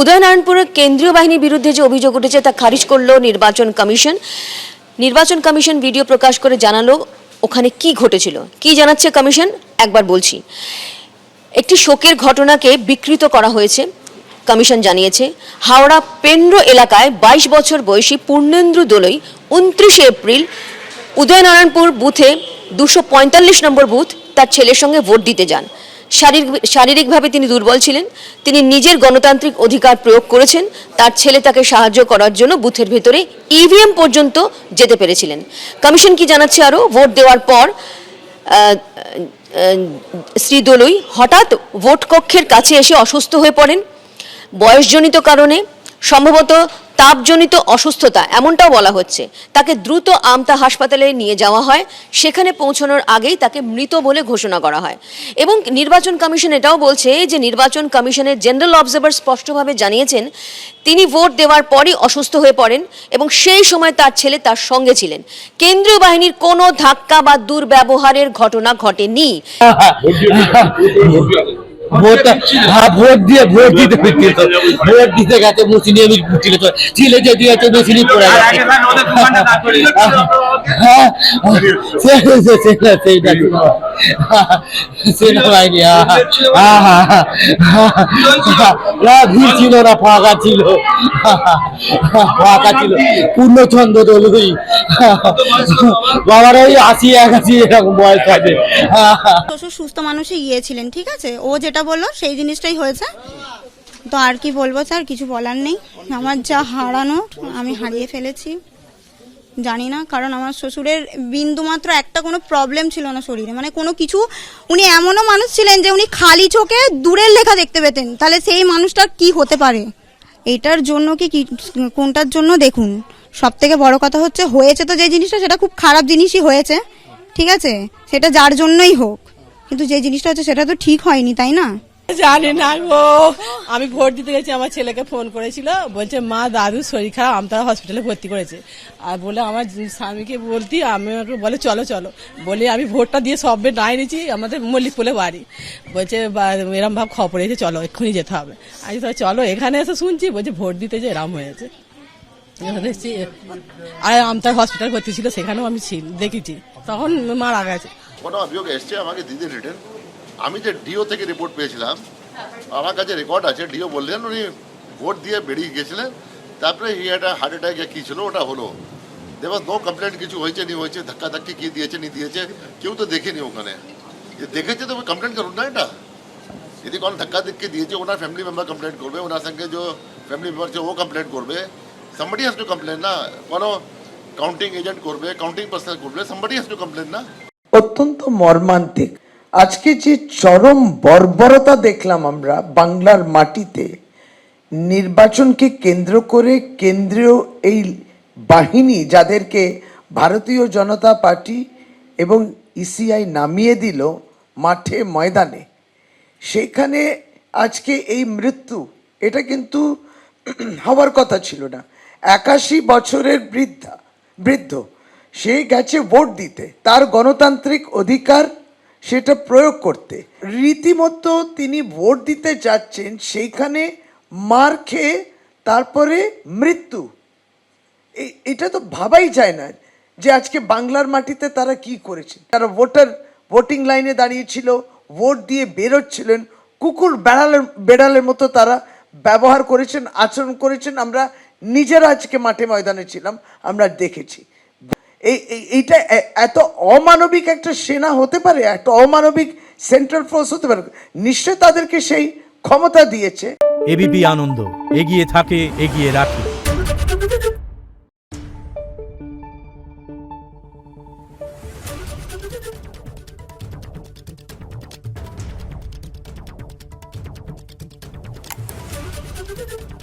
উদয়নারায়ণপুরের কেন্দ্রীয় বাহিনীর বিরুদ্ধে যে অভিযোগ উঠেছে তা খারিজ করলো নির্বাচন কমিশন। নির্বাচন কমিশন ভিডিও প্রকাশ করে জানালো ওখানে কি ঘটেছিল। কি জানাচ্ছে কমিশন একবার বলছি। একটি শোকের ঘটনাকে বিকৃত করা হয়েছে। কমিশন জানিয়েছে হাওড়া পেন্ড্র এলাকায় 22 বছর বয়সী পূর্ণেন্দু দোলই 29 এপ্রিল উদয়নারায়ণপুর বুথে 245 নম্বর বুথ তার ছেলের সঙ্গে ভোট দিতে যান। শারীরিকভাবে তিনি দুর্বল ছিলেন। তিনি নিজের গণতান্ত্রিক অধিকার প্রয়োগ করেছেন। তার ছেলে তাকে সাহায্য করার জন্য বুথের ভেতরে ইভিএম পর্যন্ত যেতে পেরেছিলেন। কমিশন কি জানাচ্ছে আরও, ভোট দেওয়ার পর শ্রী দোলই হঠাৎ ভোট কক্ষের কাছে এসে অসুস্থ হয়ে পড়েন। বয়সজনিত কারণে, সম্ভবত তাপজনিত অসুস্থতা এমনটাও বলা হচ্ছে। তাকে দ্রুত আমতা হাসপাতালে নিয়ে যাওয়া হয়। সেখানে পৌঁছানোর আগেই তাকে মৃত বলে ঘোষণা করা হয়। এবং নির্বাচন কমিশন এটাও বলছে যে নির্বাচন কমিশনের জেনারেল অবজারভার স্পষ্টভাবে জানিয়েছেন তিনি ভোট দেওয়ার পরই অসুস্থ হয়ে পড়েন এবং সেই সময় তার ছেলে তার সঙ্গে ছিলেন। কেন্দ্রীয় বাহিনীর কোনো ধাক্কা বা দুর্ব্যবহারের ঘটনা ঘটেনি। ভোট দিতে গেছে মুসলিম ছিলে যে দিয়েছে মেশিনি পড়ে গেছে। সেনাবাহিনী ভিড় ছিল না, ফাঁকা ছিল, পূর্ণচন্দ্র দলুই বাবার ওই 80-81 এরকম বয়স আছে। সুস্থ মানুষই গিয়েছিলেন, ঠিক আছে, ও যেটা বললো সেই জিনিসটাই হয়েছে। তো আর কি বলবো স্যার, কিছু বলার নেই। আমার যা হারানো আমি হারিয়ে ফেলেছি, জানি না। কারণ আমার শ্বশুরের বিন্দুমাত্র একটা কোনো প্রবলেম ছিল না শরীরে, মানে কোনো কিছু। উনি এমনও মানুষ ছিলেন যে উনি খালি চোখে দূরের লেখা দেখতে পেতেন। তাহলে সেই মানুষটার কি হতে পারে? এটার জন্য কি কোনটার জন্য দেখুন, সব থেকে বড় কথা হচ্ছে হয়েছে তো যে জিনিসটা সেটা খুব খারাপ জিনিসই হয়েছে, ঠিক আছে, সেটা যার জন্যই হোক, কিন্তু যে জিনিসটা হচ্ছে সেটা তো ঠিক হয়নি, তাই না? জানি না গো, আমি ভোট দিতে গেছি, আমার ছেলেকে ফোন করেছিল, বলছে মা দাদু শরীর খারাপ, আমতারা হসপিটালে ভর্তি করেছে। আর বলে আমার স্বামীকে বলতি, আমি বলে চলো চলো, বলে আমি ভোটটা দিয়ে সবে নাই নিয়েছি, আমাদের মল্লিকপুরে বাড়ি। বলছে এরম ভাব খবর এসে চলো এক্ষুনি যেতে হবে। আমি তো চলো, এখানে এসে শুনছি বলছে ভোট দিতে যে এরম হয়েছে। আর আমতার হসপিটাল ভর্তি ছিল, সেখানেও আমি দেখেছি, তখন মারা গেছে। কোনো অভিযোগ এসছে আমাকে দিদি রিটার্ন, আমি যে ডিও থেকে রিপোর্ট পেয়েছিলাম, আমার কাছে রেকর্ড আছে। ডিও বললেন উনি ভোট দিয়ে বেরিয়ে গেছিলেন, তারপরে একটা হার্ট অ্যাটাক কী ছিল ওটা হলো। দেওয়ার নো কমপ্লেন্ট, কিছু হয়েছে নি হয়েছে, ধাক্কা ধাক্কি কী দিয়েছে নি দিয়েছে, কেউ তো দেখেনি ওখানে। যে দেখেছে তো কমপ্লেন করুন না। এটা যদি কোনো ধাক্কা ধাক্কি দিয়েছে ওনার ফ্যামিলি মেম্বার কমপ্লেন করবে, ওনার সঙ্গে যে ফ্যামিলি মেম্বার আছে ও কমপ্লেন করবে। somebody has to complain না, কোনো কাউন্টিং এজেন্ট করবে, কাউন্টিং পার্সন করবে, somebody has to complain না। অত্যন্ত মর্মান্তিক আজকে যে চরম বর্বরতা দেখলাম আমরা বাংলার মাটিতে, নির্বাচনকে কেন্দ্র করে কেন্দ্রীয় এই বাহিনী যাদেরকে ভারতীয় জনতা পার্টি এবং ইসিআই নামিয়ে দিল মাঠে ময়দানে, সেখানে আজকে এই মৃত্যু, এটা কিন্তু হওয়ার কথা ছিল না। 81 বছরের বৃদ্ধ, সে গেছে ভোট দিতে, তার গণতান্ত্রিক অধিকার সেটা প্রয়োগ করতে। রীতিমতো তিনি ভোট দিতে যাচ্ছেন, সেইখানে মার খেয়ে তারপরে মৃত্যু। এটা তো ভাবাই যায় না যে আজকে বাংলার মাটিতে তারা কি করেছে। তারা ভোটিং লাইনে দাঁড়িয়েছিল, ভোট দিয়ে বেরোচ্ছিলেন, কুকুর বেড়ালের মতো তারা ব্যবহার করেছেন, আচরণ করেছেন। আমরা নিজেরা আজকে মাঠে ময়দানে ছিলাম, আমরা দেখেছি। এইটা এত অমানবিক একটা সেনা হতে পারে, একটা অমানবিক সেন্ট্রাল ফোর্স হতে পারে? নিশ্চয় তাদেরকে সেই ক্ষমতা দিয়েছে। এবিপি আনন্দ, এগিয়ে থাকে, এগিয়ে রাখে। Thank you.